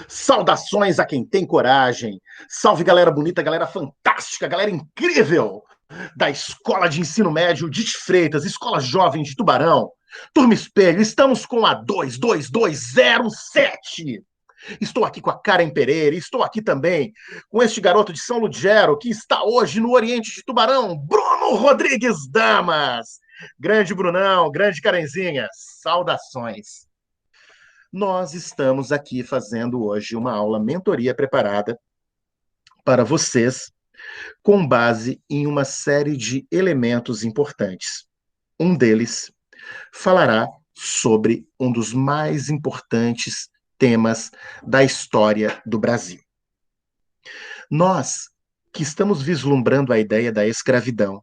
Saudações a quem tem coragem. Salve, galera bonita, galera fantástica, galera incrível da Escola de Ensino Médio de Freitas, Escola Jovem de Tubarão. Turma Espelho, estamos com a 22207. Estou aqui com a Karen Pereira, estou aqui também com este garoto de São Lugero que está hoje no Oriente de Tubarão, Bruno Rodrigues Damas. Grande Brunão, grande Karenzinha, saudações. Nós estamos aqui fazendo hoje uma aula mentoria preparada para vocês, com base em uma série de elementos importantes. Um deles falará sobre um dos mais importantes temas da história do Brasil. Nós que estamos vislumbrando a ideia da escravidão,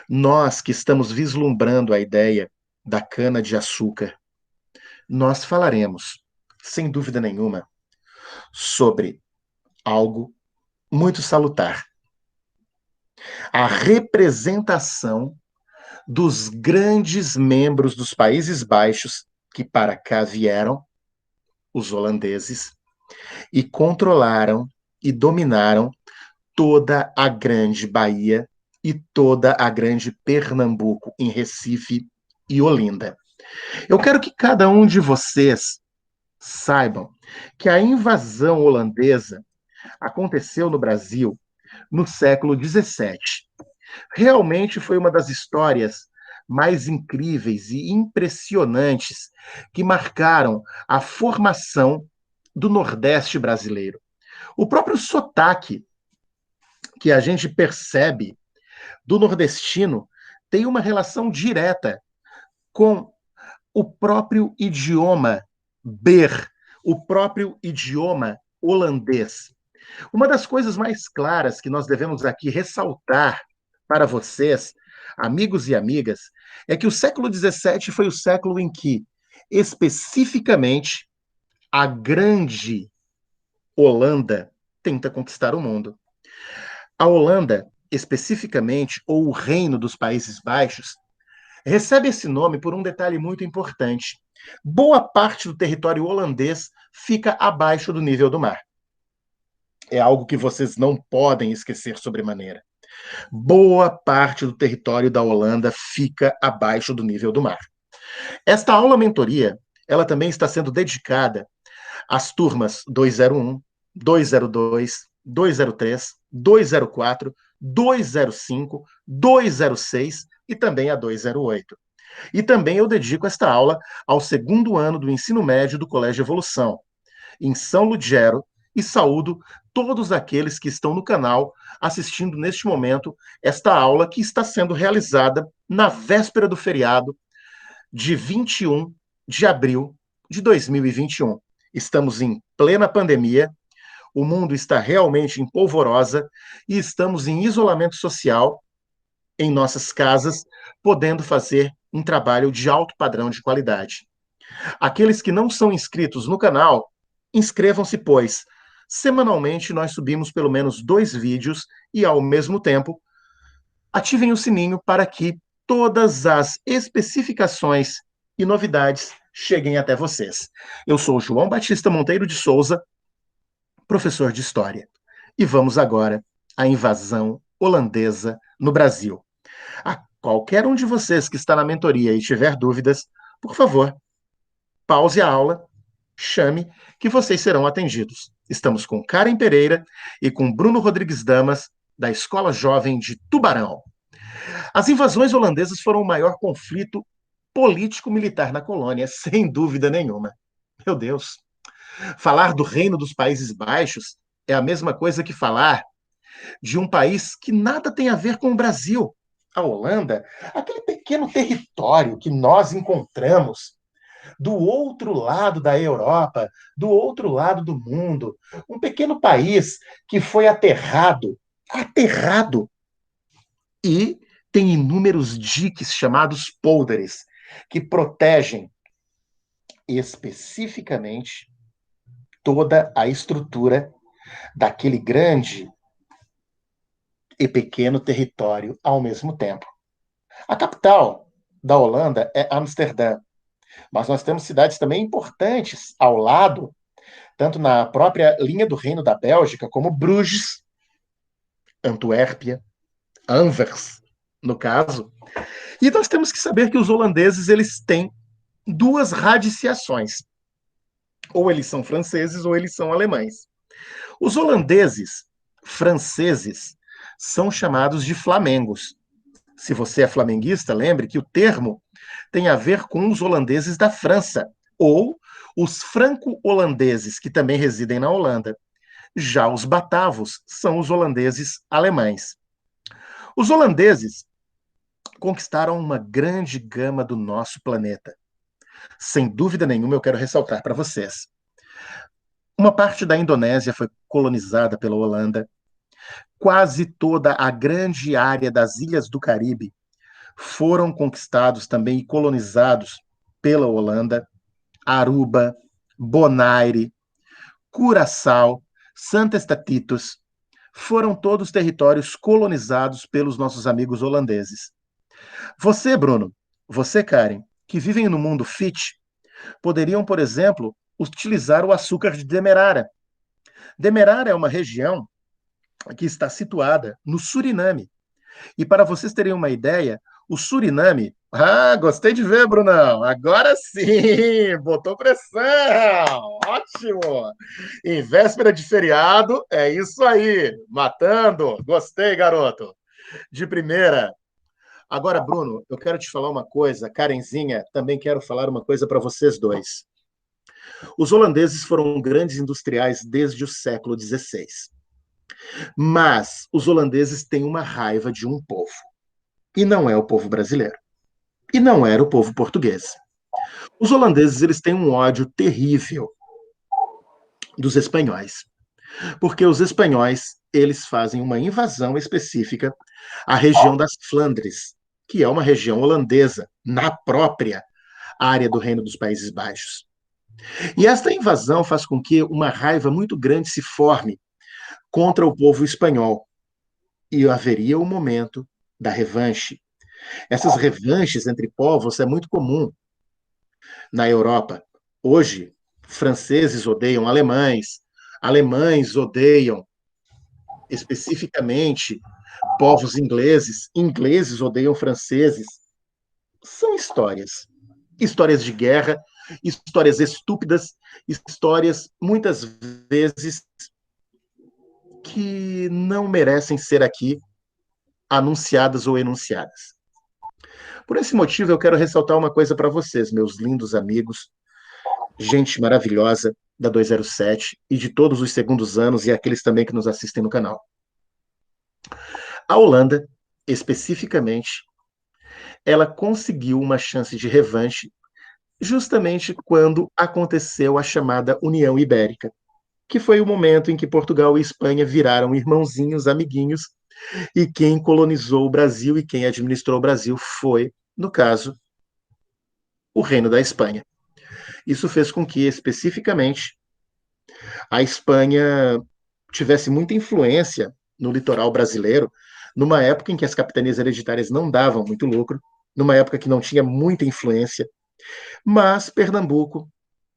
nós que estamos vislumbrando a ideia da cana-de-açúcar, nós falaremos, sem dúvida nenhuma, sobre algo muito salutar. A representação dos grandes membros dos Países Baixos que para cá vieram, os holandeses, e controlaram e dominaram toda a grande Bahia e toda a grande Pernambuco, em Recife e Olinda. Eu quero que cada um de vocês saibam que a invasão holandesa aconteceu no Brasil no século XVII. Realmente foi uma das histórias mais incríveis e impressionantes que marcaram a formação do Nordeste brasileiro. O próprio sotaque que a gente percebe do nordestino tem uma relação direta com o próprio idioma ber, o próprio idioma holandês. Uma das coisas mais claras que nós devemos aqui ressaltar para vocês, amigos e amigas, é que o século XVII foi o século em que, especificamente, a grande Holanda tenta conquistar o mundo. A Holanda, especificamente, ou o Reino dos Países Baixos, recebe esse nome por um detalhe muito importante. Boa parte do território holandês fica abaixo do nível do mar. É algo que vocês não podem esquecer sobremaneira. Boa parte do território da Holanda fica abaixo do nível do mar. Esta aula mentoria, ela também está sendo dedicada às turmas 201, 202, 203, 204, 205, 206 e também a 208. E também eu dedico esta aula ao segundo ano do ensino médio do Colégio Evolução, em São Lugero, e saúdo todos aqueles que estão no canal assistindo neste momento esta aula que está sendo realizada na véspera do feriado de 21 de abril de 2021. Estamos em plena pandemia, o mundo está realmente em polvorosa e estamos em isolamento social em nossas casas, podendo fazer um trabalho de alto padrão de qualidade. Aqueles que não são inscritos no canal, inscrevam-se, pois semanalmente nós subimos pelo menos 2 vídeos e, ao mesmo tempo, ativem o sininho para que todas as especificações e novidades cheguem até vocês. Eu sou João Batista Monteiro de Souza, professor de História. E vamos agora à invasão holandesa no Brasil. A qualquer um de vocês que está na mentoria e tiver dúvidas, por favor, pause a aula, chame, que vocês serão atendidos. Estamos com Karen Pereira e com Bruno Rodrigues Damas, da Escola Jovem de Tubarão. As invasões holandesas foram o maior conflito político-militar na colônia, sem dúvida nenhuma. Meu Deus, falar do Reino dos Países Baixos é a mesma coisa que falar de um país que nada tem a ver com o Brasil. A Holanda, aquele pequeno território que nós encontramos do outro lado da Europa, do outro lado do mundo, um pequeno país que foi aterrado, e tem inúmeros diques chamados polders, que protegem especificamente toda a estrutura daquele grande e pequeno território ao mesmo tempo. A capital da Holanda é Amsterdã, mas nós temos cidades também importantes ao lado tanto na própria linha do Reino da Bélgica, como Bruges, Antuérpia, Anvers, no caso. E nós temos que saber que os holandeses eles têm duas radiciações. Ou eles são franceses ou eles são alemães. Os holandeses franceses são chamados de flamengos. Se você é flamenguista, lembre que o termo tem a ver com os holandeses da França, ou os franco-holandeses, que também residem na Holanda. Já os batavos são os holandeses alemães. Os holandeses conquistaram uma grande gama do nosso planeta. Sem dúvida nenhuma, eu quero ressaltar para vocês. Uma parte da Indonésia foi colonizada pela Holanda. Quase toda a grande área das ilhas do Caribe foram conquistados também e colonizados pela Holanda. Aruba, Bonaire, Curaçao, Santa Estatitos, foram todos territórios colonizados pelos nossos amigos holandeses. Você, Bruno, você, Karen, que vivem no mundo fit, poderiam, por exemplo, utilizar o açúcar de Demerara. Demerara é uma região que está situada no Suriname. E para vocês terem uma ideia, o Suriname. Ah, gostei de ver, Brunão. Agora sim, botou pressão. Ótimo. Em véspera de feriado, é isso aí. Matando. Gostei, garoto. De primeira. Agora, Bruno, eu quero te falar uma coisa. Karenzinha, também quero falar uma coisa para vocês dois. Os holandeses foram grandes industriais desde o século XVI. Mas os holandeses têm uma raiva de um povo. E não é o povo brasileiro. E não era o povo português. Os holandeses eles têm um ódio terrível dos espanhóis. Porque os espanhóis eles fazem uma invasão específica à região das Flandres, que é uma região holandesa, na própria área do Reino dos Países Baixos. E esta invasão faz com que uma raiva muito grande se forme contra o povo espanhol. E haveria o momento da revanche. Essas revanches entre povos é muito comum na Europa. Hoje, franceses odeiam alemães, alemães odeiam especificamente povos ingleses, ingleses odeiam franceses. São histórias. Histórias de guerra, histórias estúpidas, histórias muitas vezes que não merecem ser aqui anunciadas ou enunciadas. Por esse motivo, eu quero ressaltar uma coisa para vocês, meus lindos amigos, gente maravilhosa da 207 e de todos os segundos anos e aqueles também que nos assistem no canal. A Holanda, especificamente, ela conseguiu uma chance de revanche justamente quando aconteceu a chamada União Ibérica, que foi o momento em que Portugal e Espanha viraram irmãozinhos, amiguinhos, e quem colonizou o Brasil e quem administrou o Brasil foi, no caso, o Reino da Espanha. Isso fez com que, especificamente, a Espanha tivesse muita influência no litoral brasileiro, numa época em que as capitanias hereditárias não davam muito lucro, numa época que não tinha muita influência, mas Pernambuco,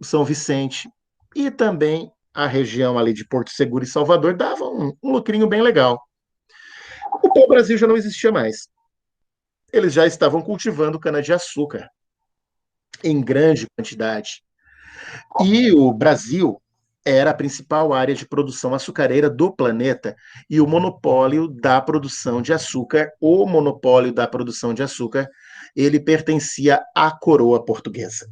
São Vicente e também a região ali de Porto Seguro e Salvador davam um lucrinho bem legal. O pau-brasil já não existia mais. Eles já estavam cultivando cana-de-açúcar em grande quantidade. E o Brasil era a principal área de produção açucareira do planeta e o monopólio da produção de açúcar, o monopólio da produção de açúcar, ele pertencia à coroa portuguesa.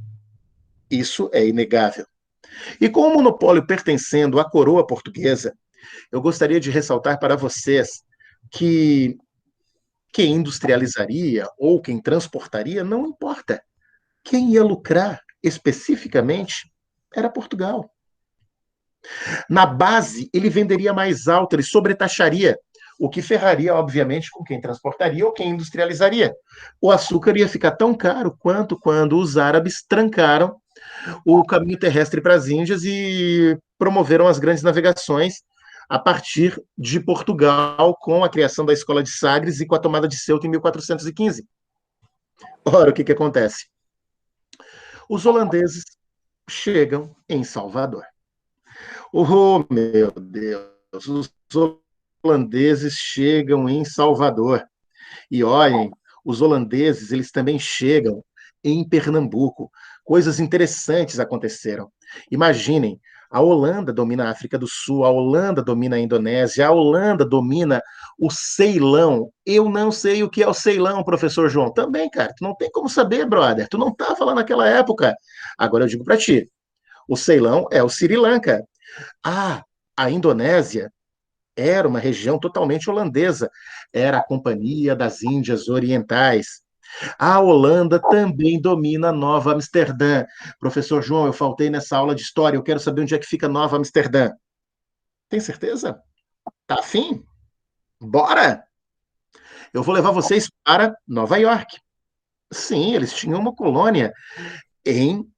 Isso é inegável. E com o monopólio pertencendo à coroa portuguesa, eu gostaria de ressaltar para vocês que quem industrializaria ou quem transportaria, não importa. Quem ia lucrar especificamente era Portugal. Na base, ele venderia mais alto, ele sobretaxaria, o que ferraria, obviamente, com quem transportaria ou quem industrializaria. O açúcar ia ficar tão caro quanto quando os árabes trancaram o caminho terrestre para as Índias e promoveram as grandes navegações a partir de Portugal, com a criação da Escola de Sagres e com a tomada de Ceuta em 1415. Ora, o que acontece? Os holandeses chegam em Salvador. Oh, meu Deus, os holandeses chegam em Salvador. E olhem, os holandeses, eles também chegam em Pernambuco. Coisas interessantes aconteceram. Imaginem, a Holanda domina a África do Sul, a Holanda domina a Indonésia, a Holanda domina o Ceilão. Eu não sei o que é o Ceilão, professor João. Também, cara, tu não tem como saber, brother. Tu não estava lá naquela época. Agora eu digo para ti, o Ceilão é o Sri Lanka. Ah, a Indonésia era uma região totalmente holandesa. Era a Companhia das Índias Orientais. A Holanda também domina Nova Amsterdã. Professor João, eu faltei nessa aula de história. Eu quero saber onde é que fica Nova Amsterdã. Tem certeza? Tá afim? Bora! Eu vou levar vocês para Nova York. Sim, eles tinham uma colônia em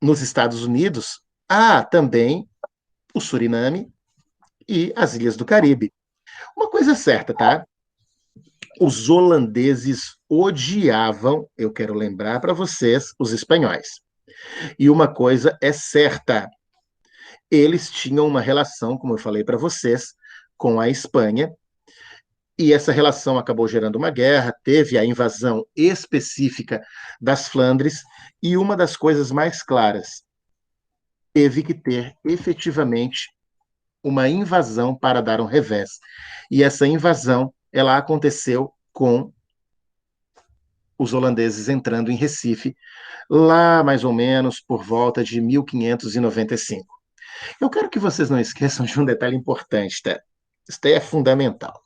nos Estados Unidos. Ah, também o Suriname e as Ilhas do Caribe. Uma coisa é certa, tá? Os holandeses odiavam, eu quero lembrar para vocês, os espanhóis. E uma coisa é certa, eles tinham uma relação, como eu falei para vocês, com a Espanha, e essa relação acabou gerando uma guerra, teve a invasão específica das Flandres, e uma das coisas mais claras, teve que ter efetivamente uma invasão para dar um revés. E essa invasão, ela aconteceu com os holandeses entrando em Recife, lá mais ou menos por volta de 1595. Eu quero que vocês não esqueçam de um detalhe importante, tá? Isso daí é fundamental.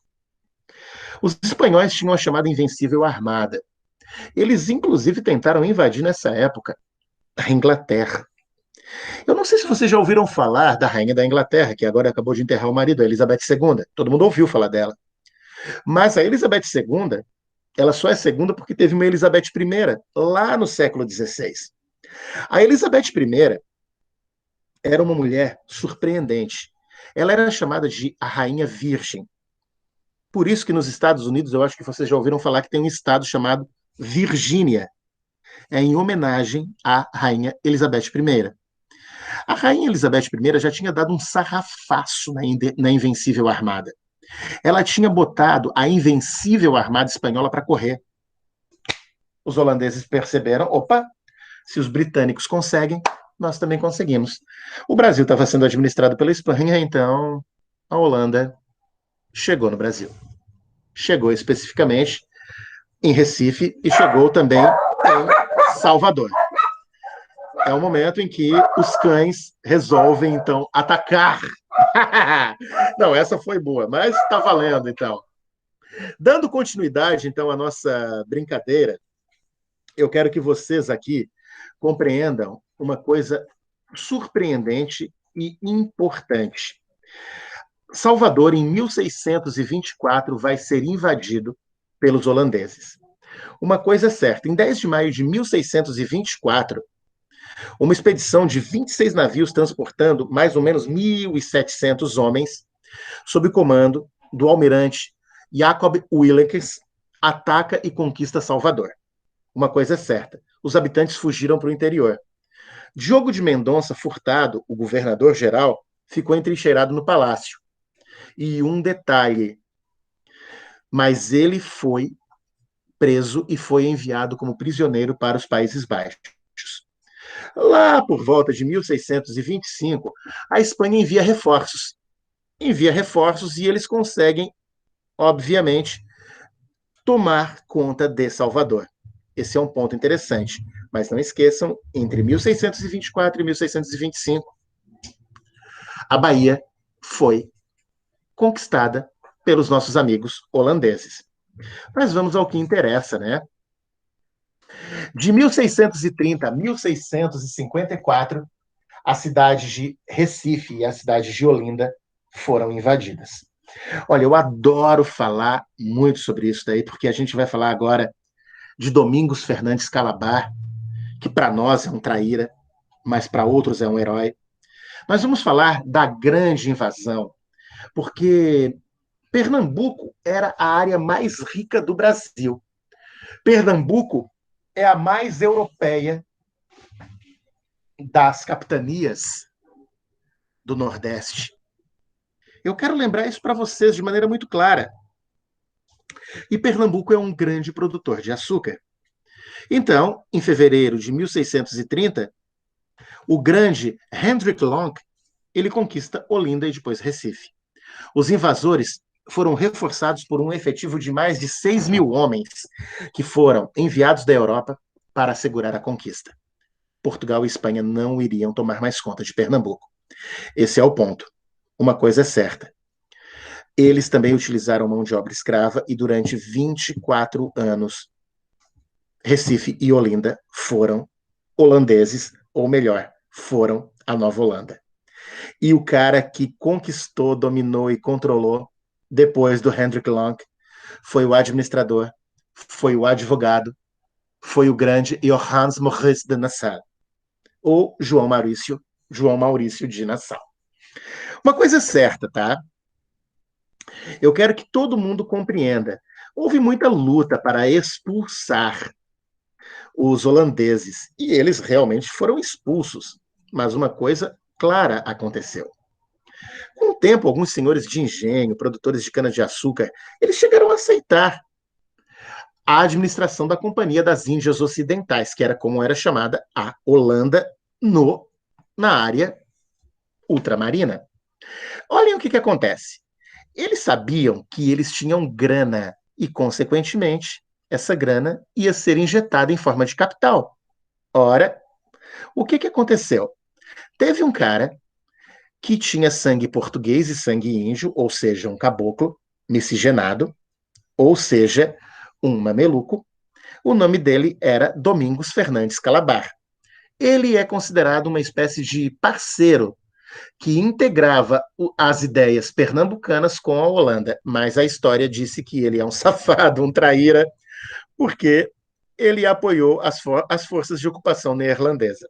Os espanhóis tinham a chamada Invencível Armada. Eles, inclusive, tentaram invadir nessa época a Inglaterra. Eu não sei se vocês já ouviram falar da Rainha da Inglaterra, que agora acabou de enterrar o marido, a Elizabeth II. Todo mundo ouviu falar dela. Mas a Elizabeth II, ela só é segunda porque teve uma Elizabeth I, lá no século XVI. A Elizabeth I era uma mulher surpreendente. Ela era chamada de a Rainha Virgem. Por isso que nos Estados Unidos, eu acho que vocês já ouviram falar que tem um estado chamado Virgínia. É em homenagem à Rainha Elizabeth I. A Rainha Elizabeth I já tinha dado um sarrafaço na Invencível Armada. Ela tinha botado a Invencível Armada Espanhola para correr. Os holandeses perceberam, opa, se os britânicos conseguem, nós também conseguimos. O Brasil estava sendo administrado pela Espanha, então a Holanda chegou no Brasil. Chegou especificamente em Recife e chegou também em Salvador. É o momento em que os cães resolvem, então, atacar. Não, essa foi boa, mas está valendo, então. Dando continuidade, então, à nossa brincadeira, eu quero que vocês aqui compreendam uma coisa surpreendente e importante. Salvador, em 1624, vai ser invadido pelos holandeses. Uma coisa é certa, em 10 de maio de 1624, uma expedição de 26 navios transportando mais ou menos 1.700 homens, sob comando do almirante Jacob Willekes, ataca e conquista Salvador. Uma coisa é certa, os habitantes fugiram para o interior. Diogo de Mendonça Furtado, o governador-geral, ficou entrincheirado no palácio. E um detalhe, mas ele foi preso e foi enviado como prisioneiro para os Países Baixos. Lá por volta de 1625, a Espanha envia reforços e eles conseguem, obviamente, tomar conta de Salvador. Esse é um ponto interessante. Mas não esqueçam, entre 1624 e 1625, a Bahia foi conquistada pelos nossos amigos holandeses. Mas vamos ao que interessa, né? De 1630 a 1654, a cidade de Recife e a cidade de Olinda foram invadidas. Olha, eu adoro falar muito sobre isso daí, porque a gente vai falar agora de Domingos Fernandes Calabar, que para nós é um traíra, mas para outros é um herói. Nós vamos falar da grande invasão, porque Pernambuco era a área mais rica do Brasil. Pernambuco é a mais europeia das capitanias do Nordeste. Eu quero lembrar isso para vocês de maneira muito clara. E Pernambuco é um grande produtor de açúcar. Então, em fevereiro de 1630, o grande Hendrik Lonck ele conquista Olinda e depois Recife. Os invasores foram reforçados por um efetivo de mais de 6.000 homens que foram enviados da Europa para assegurar a conquista. Portugal e Espanha não iriam tomar mais conta de Pernambuco. Esse é o ponto. Uma coisa é certa. Eles também utilizaram mão de obra escrava e durante 24 anos Recife e Olinda foram holandeses, ou melhor, foram a Nova Holanda. E o cara que conquistou, dominou e controlou depois do Hendrik Lonck foi o administrador, foi o advogado, foi o grande Johannes Maurice de Nassau, ou João Maurício de Nassau. Uma coisa é certa, tá? Eu quero que todo mundo compreenda. Houve muita luta para expulsar os holandeses e eles realmente foram expulsos. Mas uma coisa clara aconteceu. Com o tempo, alguns senhores de engenho, produtores de cana-de-açúcar, eles chegaram a aceitar a administração da Companhia das Índias Ocidentais, que era como era chamada a Holanda na área ultramarina. Olhem o que acontece. Eles sabiam que eles tinham grana e, consequentemente, essa grana ia ser injetada em forma de capital. Ora, o que aconteceu? Teve um cara que tinha sangue português e sangue índio, ou seja, um caboclo miscigenado, ou seja, um mameluco. O nome dele era Domingos Fernandes Calabar. Ele é considerado uma espécie de parceiro que integrava as ideias pernambucanas com a Holanda, mas a história disse que ele é um safado, um traíra, porque ele apoiou as forças de ocupação neerlandesa.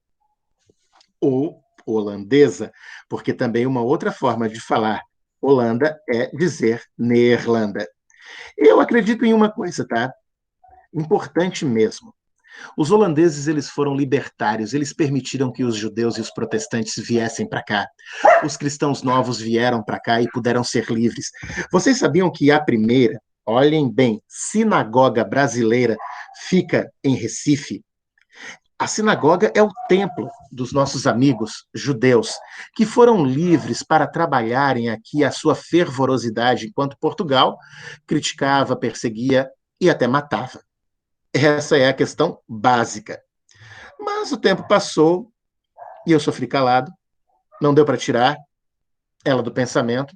Ou holandesa, porque também uma outra forma de falar Holanda é dizer Neerlanda. Eu acredito em uma coisa, tá? Importante mesmo. Os holandeses eles foram libertários, eles permitiram que os judeus e os protestantes viessem para cá. Os cristãos novos vieram para cá e puderam ser livres. Vocês sabiam que a primeira, olhem bem, sinagoga brasileira fica em Recife? A sinagoga é o templo dos nossos amigos judeus, que foram livres para trabalharem aqui a sua fervorosidade, enquanto Portugal criticava, perseguia e até matava. Essa é a questão básica. Mas o tempo passou e eu sofri calado, não deu para tirar ela do pensamento.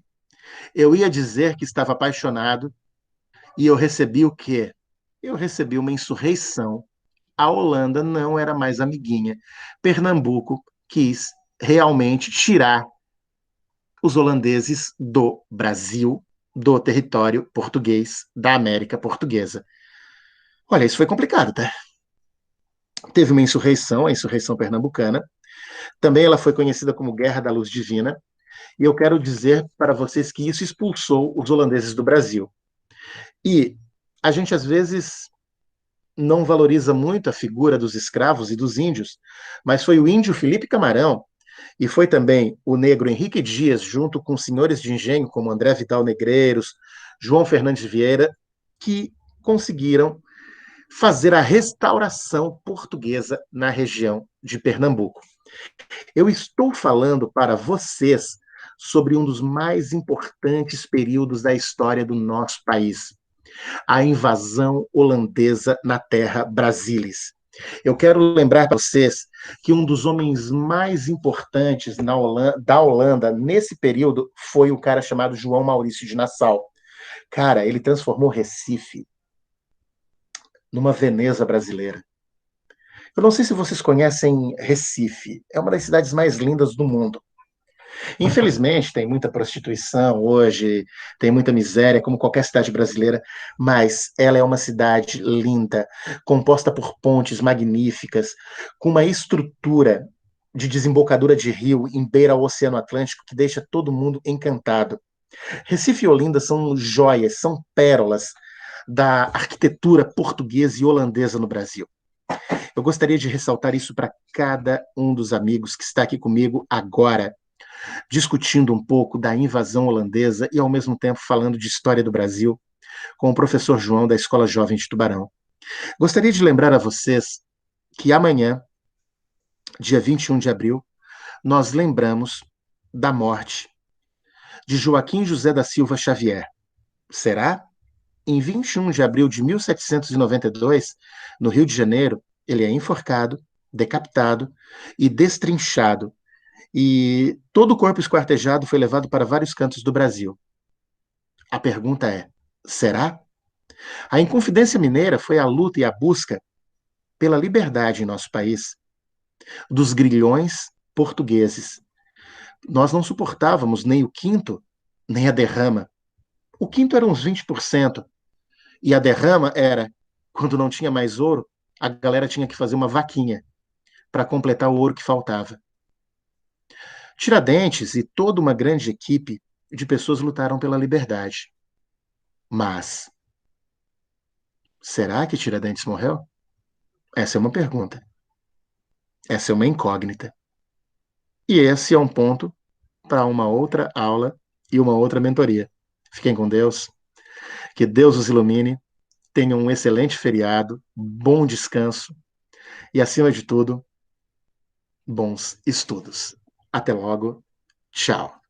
Eu ia dizer que estava apaixonado e eu recebi o quê? Eu recebi uma insurreição. A Holanda não era mais amiguinha. Pernambuco quis realmente tirar os holandeses do Brasil, do território português, da América Portuguesa. Olha, isso foi complicado, tá? Teve uma insurreição, a insurreição pernambucana. Também ela foi conhecida como Guerra da Luz Divina. E eu quero dizer para vocês que isso expulsou os holandeses do Brasil. E a gente, às vezes, não valoriza muito a figura dos escravos e dos índios, mas foi o índio Felipe Camarão e foi também o negro Henrique Dias, junto com senhores de engenho como André Vidal Negreiros, João Fernandes Vieira, que conseguiram fazer a restauração portuguesa na região de Pernambuco. Eu estou falando para vocês sobre um dos mais importantes períodos da história do nosso país, a invasão holandesa na terra Brasilis. Eu quero lembrar para vocês que um dos homens mais importantes da Holanda nesse período foi o cara chamado João Maurício de Nassau. Cara, ele transformou Recife numa Veneza brasileira. Eu não sei se vocês conhecem Recife, é uma das cidades mais lindas do mundo. Infelizmente, tem muita prostituição hoje, tem muita miséria, como qualquer cidade brasileira, mas ela é uma cidade linda, composta por pontes magníficas, com uma estrutura de desembocadura de rio em beira ao Oceano Atlântico que deixa todo mundo encantado. Recife e Olinda são joias, são pérolas da arquitetura portuguesa e holandesa no Brasil. Eu gostaria de ressaltar isso para cada um dos amigos que está aqui comigo agora. discutindo um pouco da invasão holandesa e, ao mesmo tempo, falando de história do Brasil com o professor João da Escola Jovem de Tubarão. Gostaria de lembrar a vocês que amanhã, dia 21 de abril, nós lembramos da morte de Joaquim José da Silva Xavier. Será? Em 21 de abril de 1792, no Rio de Janeiro, ele é enforcado, decapitado e destrinchado, e todo o corpo esquartejado foi levado para vários cantos do Brasil. A pergunta é: será? A Inconfidência Mineira foi a luta e a busca pela liberdade em nosso país, dos grilhões portugueses. Nós não suportávamos nem o quinto, nem a derrama. O quinto era uns 20%, e a derrama era, quando não tinha mais ouro, a galera tinha que fazer uma vaquinha para completar o ouro que faltava. Tiradentes e toda uma grande equipe de pessoas lutaram pela liberdade. Mas, será que Tiradentes morreu? Essa é uma pergunta. Essa é uma incógnita. E esse é um ponto para uma outra aula e uma outra mentoria. Fiquem com Deus, que Deus os ilumine, tenham um excelente feriado, bom descanso e, acima de tudo, bons estudos. Até logo. Tchau.